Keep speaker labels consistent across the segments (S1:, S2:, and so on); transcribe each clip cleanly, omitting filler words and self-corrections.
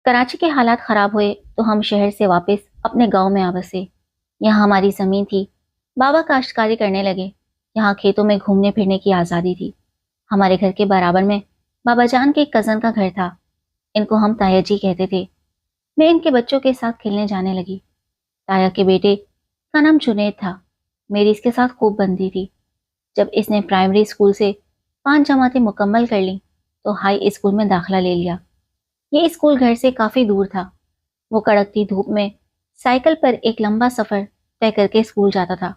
S1: کراچی کے حالات خراب ہوئے تو ہم شہر سے واپس اپنے گاؤں میں آ بسے۔ یہاں ہماری زمین تھی، بابا کاشتکاری کرنے لگے۔ یہاں کھیتوں میں گھومنے پھرنے کی آزادی تھی۔ ہمارے گھر کے برابر میں بابا جان کے ایک کزن کا گھر تھا۔ ان کو ہم تایا جی کہتے تھے۔ میں ان کے بچوں کے ساتھ کھیلنے جانے لگی۔ تایا کے بیٹے کا نام جنید تھا۔ میری اس کے ساتھ خوب بنتی تھی۔ جب اس نے پرائمری اسکول سے 5 جماعتیں مکمل کر لیں تو ہائی اسکول میں داخلہ لے لیا۔ یہ اسکول گھر سے کافی دور تھا۔ وہ کڑکتی دھوپ میں سائیکل پر ایک لمبا سفر طے کر کے اسکول جاتا تھا۔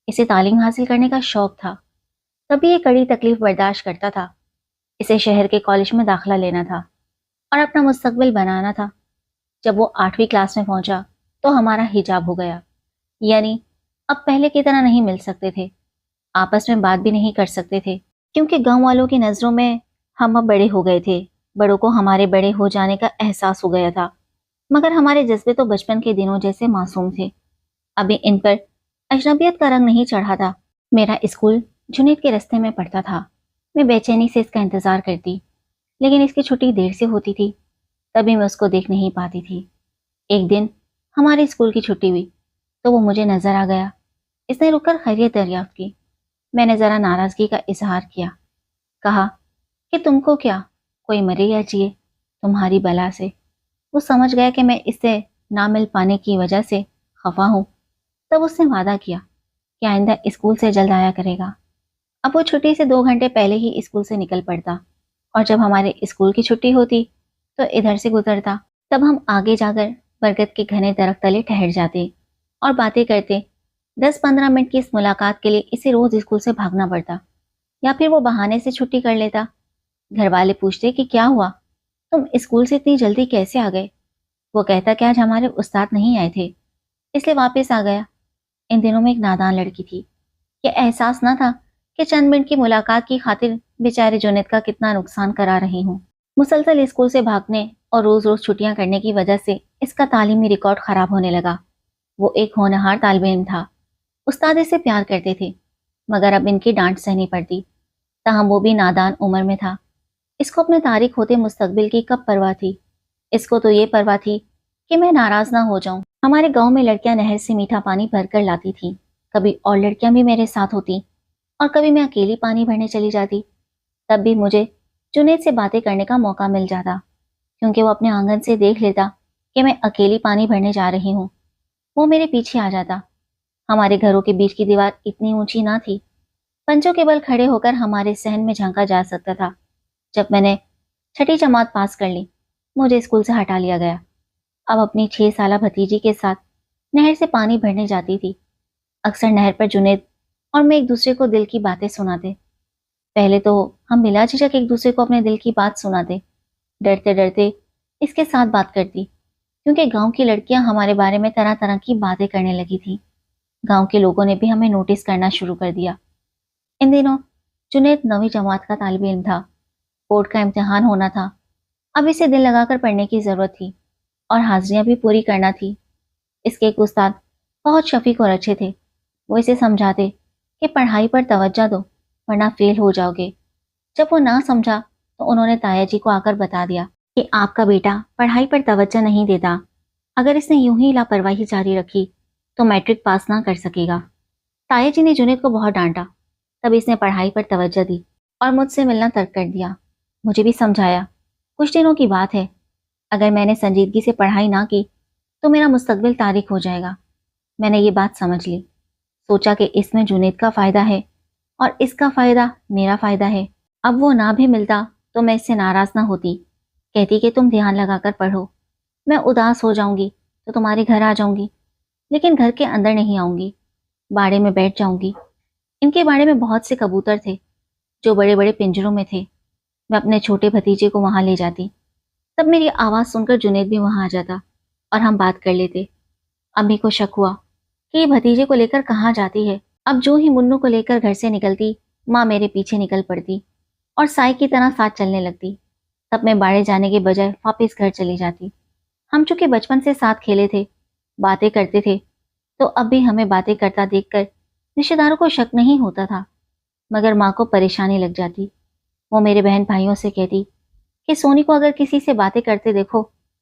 S1: اسے تعلیم حاصل کرنے کا شوق تھا، تبھی یہ کڑی تکلیف برداشت کرتا تھا۔ اسے شہر کے کالج میں داخلہ لینا تھا اور اپنا مستقبل بنانا تھا۔ جب وہ 8ویں کلاس میں پہنچا تو ہمارا حجاب ہو گیا، یعنی اب پہلے کی طرح نہیں مل سکتے تھے، آپس میں بات بھی نہیں کر سکتے تھے، کیونکہ گاؤں والوں کی نظروں میں ہم اب بڑے ہو گئے تھے۔ بڑوں کو ہمارے بڑے ہو جانے کا احساس ہو گیا تھا، مگر ہمارے جذبے تو بچپن کے دنوں جیسے معصوم تھے۔ ابھی ان پر اجنبیت کا رنگ نہیں چڑھا تھا۔ میرا اسکول جنید کے رستے میں پڑتا تھا۔ میں بے چینی سے اس کا انتظار کرتی، لیکن اس کی چھٹی دیر سے ہوتی تھی، تبھی میں اس کو دیکھ نہیں پاتی تھی۔ ایک دن ہمارے اسکول کی چھٹی ہوئی تو وہ مجھے نظر آ گیا۔ اس نے رک کر خیریت دریافت کی۔ میں نے ذرا ناراضگی کا اظہار کیا۔ کہا کہ تم کو کیا، کوئی مرے یا جیے، تمہاری بلا سے۔ وہ سمجھ گیا کہ میں اس سے نہ مل پانے کی وجہ سے خفا ہوں۔ تب اس نے وعدہ کیا کہ آئندہ اسکول سے جلد آیا کرے گا۔ اب وہ چھٹی سے 2 گھنٹے پہلے ہی اسکول سے نکل پڑتا، اور جب ہمارے اسکول کی چھٹی ہوتی تو ادھر سے گزرتا۔ تب ہم آگے جا کر برگد کے گھنے درخت تلے ٹھہر جاتے اور باتیں کرتے۔ 10-15 منٹ کی اس ملاقات کے لیے اسے روز اسکول سے بھاگنا پڑتا، یا پھر وہ بہانے سے چھٹی کر لیتا۔ گھر والے پوچھتے کہ کیا ہوا، تم اسکول سے اتنی جلدی کیسے آ گئے؟ وہ کہتا کہ آج ہمارے استاد نہیں آئے تھے، اس لیے واپس آ گیا۔ ان دنوں میں ایک نادان لڑکی تھی۔ یہ احساس نہ تھا کہ چند منٹ کی ملاقات کی خاطر بیچارے جنید کا کتنا نقصان کرا رہی ہوں۔ مسلسل اسکول سے بھاگنے اور روز روز چھٹیاں کرنے کی وجہ سے اس کا تعلیمی ریکارڈ خراب ہونے لگا۔ وہ ایک ہونہار طالب علم تھا۔ استاد اسے پیار کرتے تھے، مگر اب ان کی ڈانٹ سہنی پڑتی۔ تاہم وہ بھی نادان عمر میں تھا۔ اس کو اپنے تاریک ہوتے مستقبل کی کب پرواہ تھی؟ اس کو تو یہ پرواہ تھی کہ میں ناراض نہ ہو جاؤں۔ ہمارے گاؤں میں لڑکیاں نہر سے میٹھا پانی بھر کر لاتی تھیں۔ کبھی اور لڑکیاں بھی میرے ساتھ ہوتی اور کبھی میں اکیلی پانی بھرنے چلی جاتی۔ تب بھی مجھے جنید سے باتیں کرنے کا موقع مل جاتا، کیونکہ وہ اپنے آنگن سے دیکھ لیتا کہ میں اکیلی پانی بھرنے جا رہی ہوں۔ وہ میرے پیچھے آ جاتا۔ ہمارے گھروں کے بیچ کی دیوار اتنی اونچی نہ تھی، پنجوں کے بل کھڑے ہو کر ہمارے صحن میں جھانکا جا سکتا تھا۔ جب میں نے 6ٹھی جماعت پاس کر لی، مجھے اسکول سے ہٹا لیا گیا۔ اب اپنی 6 سالہ بھتیجی کے ساتھ نہر سے پانی بھرنے جاتی تھی۔ اکثر نہر پر جنید اور میں ایک دوسرے کو دل کی باتیں سناتے۔ پہلے تو ہم بلا جھجک ایک دوسرے کو اپنے دل کی بات سناتے۔ ڈرتے ڈرتے اس کے ساتھ بات کرتی، کیونکہ گاؤں کی لڑکیاں ہمارے بارے میں طرح طرح کی باتیں کرنے لگی تھی۔ گاؤں کے لوگوں نے بھی ہمیں نوٹس کرنا شروع کر دیا۔ ان دنوں جنید 9ویں جماعت کا طالب علم تھا۔ بورڈ کا امتحان ہونا تھا۔ اب اسے دل لگا کر پڑھنے کی ضرورت تھی اور حاضریاں بھی پوری کرنا تھی۔ اس کے ایک استاد بہت شفیق اور اچھے تھے۔ وہ اسے سمجھاتے کہ پڑھائی پر توجہ دو ورنہ فیل ہو جاؤ گے۔ جب وہ نہ سمجھا تو انہوں نے تایا جی کو آ کر بتا دیا کہ آپ کا بیٹا پڑھائی پر توجہ نہیں دیتا، اگر اس نے یوں ہی لاپرواہی جاری رکھی تو میٹرک پاس نہ کر سکے گا۔ تایا جی نے جنید کو بہت ڈانٹا، تب اس نے پڑھائی پر توجہ دی اور مجھ سے ملنا ترک کر دیا۔ مجھے بھی سمجھایا، کچھ دنوں کی بات ہے، اگر میں نے سنجیدگی سے پڑھائی نہ کی تو میرا مستقبل تاریک ہو جائے گا۔ میں نے یہ بات سمجھ لی، سوچا کہ اس میں جنید کا فائدہ ہے اور اس کا فائدہ میرا فائدہ ہے۔ اب وہ نہ بھی ملتا تو میں اس سے ناراض نہ ہوتی، کہتی کہ تم دھیان لگا کر پڑھو، میں اداس ہو جاؤں گی تو تمہارے گھر آ جاؤں گی، لیکن گھر کے اندر نہیں آؤں گی، باڑے میں بیٹھ جاؤں گی۔ ان کے باڑے میں بہت سے کبوتر تھے جو بڑے بڑے پنجروں میں تھے۔ میں اپنے چھوٹے بھتیجے کو وہاں لے جاتی، تب میری آواز سن کر جنید بھی وہاں آ جاتا اور ہم بات کر لیتے۔ امی کو شک ہوا کہ یہ بھتیجے کو لے کر کہاں جاتی ہے۔ اب جو ہی منو کو لے کر گھر سے نکلتی، ماں میرے پیچھے نکل پڑتی اور سائے کی طرح ساتھ چلنے لگتی۔ تب میں باڑے جانے کے بجائے واپس گھر چلی جاتی۔ ہم چونکہ بچپن سے ساتھ کھیلے تھے، باتیں کرتے تھے، تو اب بھی ہمیں باتیں کرتا دیکھ کر رشتہ داروں کو شک نہیں ہوتا تھا، مگر ماں کو پریشانی لگ جاتی۔ وہ میرے بہن بھائیوں سے کہتی کہ سونی کو اگر کسی سے باتیں کرتے دیکھو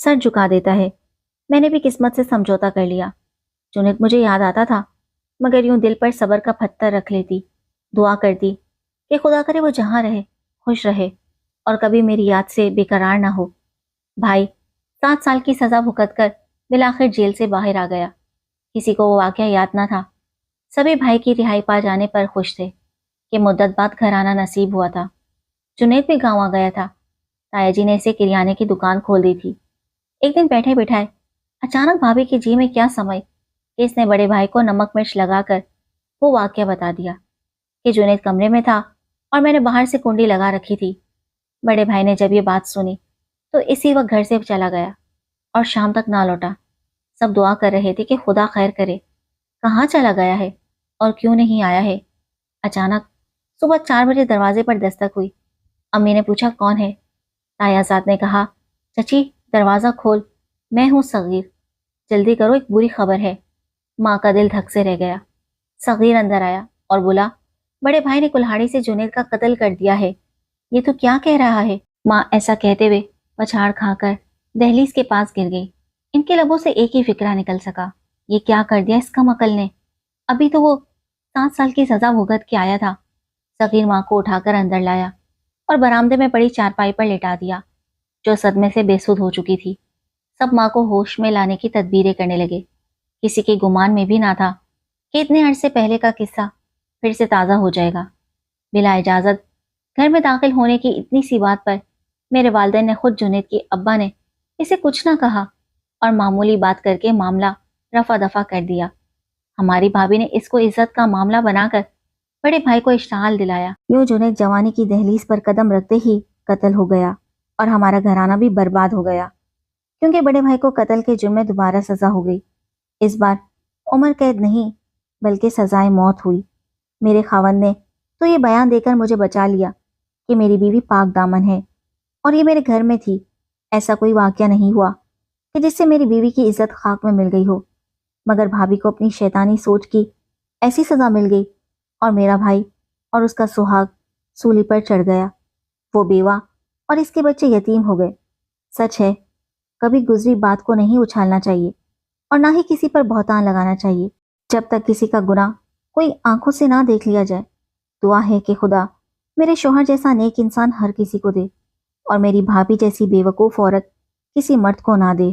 S1: سر جھکا دیتا ہے۔ میں نے بھی قسمت سے سمجھوتا کر لیا۔ جنید مجھے یاد آتا تھا، مگر یوں دل پر صبر کا پتھر رکھ لیتی، دعا کرتی کہ خدا کرے وہ جہاں رہے خوش رہے اور کبھی میری یاد سے بے قرار نہ ہو۔ بھائی 7 سال کی سزا بھگت کر بالآخر جیل سے باہر آ گیا۔ کسی کو وہ واقعہ یاد نہ تھا۔ سبھی بھائی کی رہائی پا جانے پر خوش تھے کہ مدت بعد گھر آنا نصیب ہوا تھا۔ جنید بھی گاؤں آ گیا تھا۔ تایا جی نے اسے کریانے کی دکان کھول دی تھی۔ ایک دن بیٹھے بٹھائے اچانک بھابھی کے جی میں کیا سمجھ کہ اس نے بڑے بھائی کو نمک مرچ لگا کر وہ واقعہ بتا دیا کہ جنید کمرے میں تھا اور میں نے باہر سے کنڈی لگا رکھی تھی۔ بڑے بھائی نے جب یہ بات سنی تو اسی وقت گھر سے چلا گیا اور شام تک نہ لوٹا۔ سب دعا کر رہے تھے کہ خدا خیر کرے، کہاں چلا گیا ہے اور کیوں نہیں آیا ہے۔ اچانک صبح 4 بجے دروازے پر دستک ہوئی۔ امی نے پوچھا کون ہے؟ تایا زاد نے کہا چچی دروازہ کھول، میں ہوں صغیر، جلدی کرو ایک بری خبر ہے۔ ماں کا دل دھک سے رہ گیا۔ صغیر اندر آیا اور بولا بڑے بھائی نے کلہاڑی سے جنید کا قتل کر دیا ہے، یہ تو کیا کہہ رہا ہے؟ ماں ایسا کہتے ہوئے پچھاڑ کھا کر دہلیز کے پاس گر گئی۔ ان کے لبوں سے ایک ہی فکرہ نکل سکا، یہ کیا کر دیا اس کم عقل نے؟ ابھی تو وہ 7 سال کی سزا بھگت کے آیا تھا۔ صغیر ماں کو اٹھا کر اندر لایا اور برآمدے میں پڑی چارپائی پر لٹا دیا جو صدمے سے بے سدھ ہو چکی تھی۔ سب ماں کو ہوش میں لانے کی تدبیریں کرنے لگے۔ کسی کے گمان میں بھی نہ تھا کہ اتنے عرصے پہلے کا قصہ پھر سے تازہ ہو جائے گا۔ بلا اجازت گھر میں داخل ہونے کی اتنی سی بات پر میرے والدین نے خود جنید کے ابا نے اسے کچھ نہ کہا اور معمولی بات کر کے معاملہ رفع دفع کر دیا۔ ہماری بھابھی نے اس کو عزت کا معاملہ بنا کر بڑے بھائی کو اشتعال دلایا۔ یوں جنید جوانی کی دہلیز پر قدم رکھتے ہی قتل ہو گیا اور ہمارا گھرانہ بھی برباد ہو گیا، کیونکہ بڑے بھائی کو قتل کے جرم میں دوبارہ سزا ہو گئی۔ اس بار عمر قید نہیں بلکہ سزائے موت ہوئی۔ میرے خاوند نے تو یہ بیان دے کر مجھے بچا لیا کہ میری بیوی پاک دامن ہے اور یہ میرے گھر میں تھی۔ ایسا کوئی واقعہ نہیں ہوا کہ جس سے میری بیوی کی عزت خاک میں مل گئی ہو، مگر بھابھی کو اپنی شیطانی سوچ کی ایسی سزا مل گئی اور میرا بھائی اور اس کا سہاگ سولی پر چڑھ گیا۔ وہ بیوہ اور اس کے بچے یتیم ہو گئے۔ سچ ہے، کبھی گزری بات کو نہیں اچھالنا چاہیے اور نہ ہی کسی پر بہتان لگانا چاہیے جب تک کسی کا گناہ کوئی آنکھوں سے نہ دیکھ لیا جائے۔ دعا ہے کہ خدا میرے شوہر جیسا نیک انسان ہر کسی کو دے اور میری بھابھی جیسی بے وقوف عورت کسی مرد کو نہ دے۔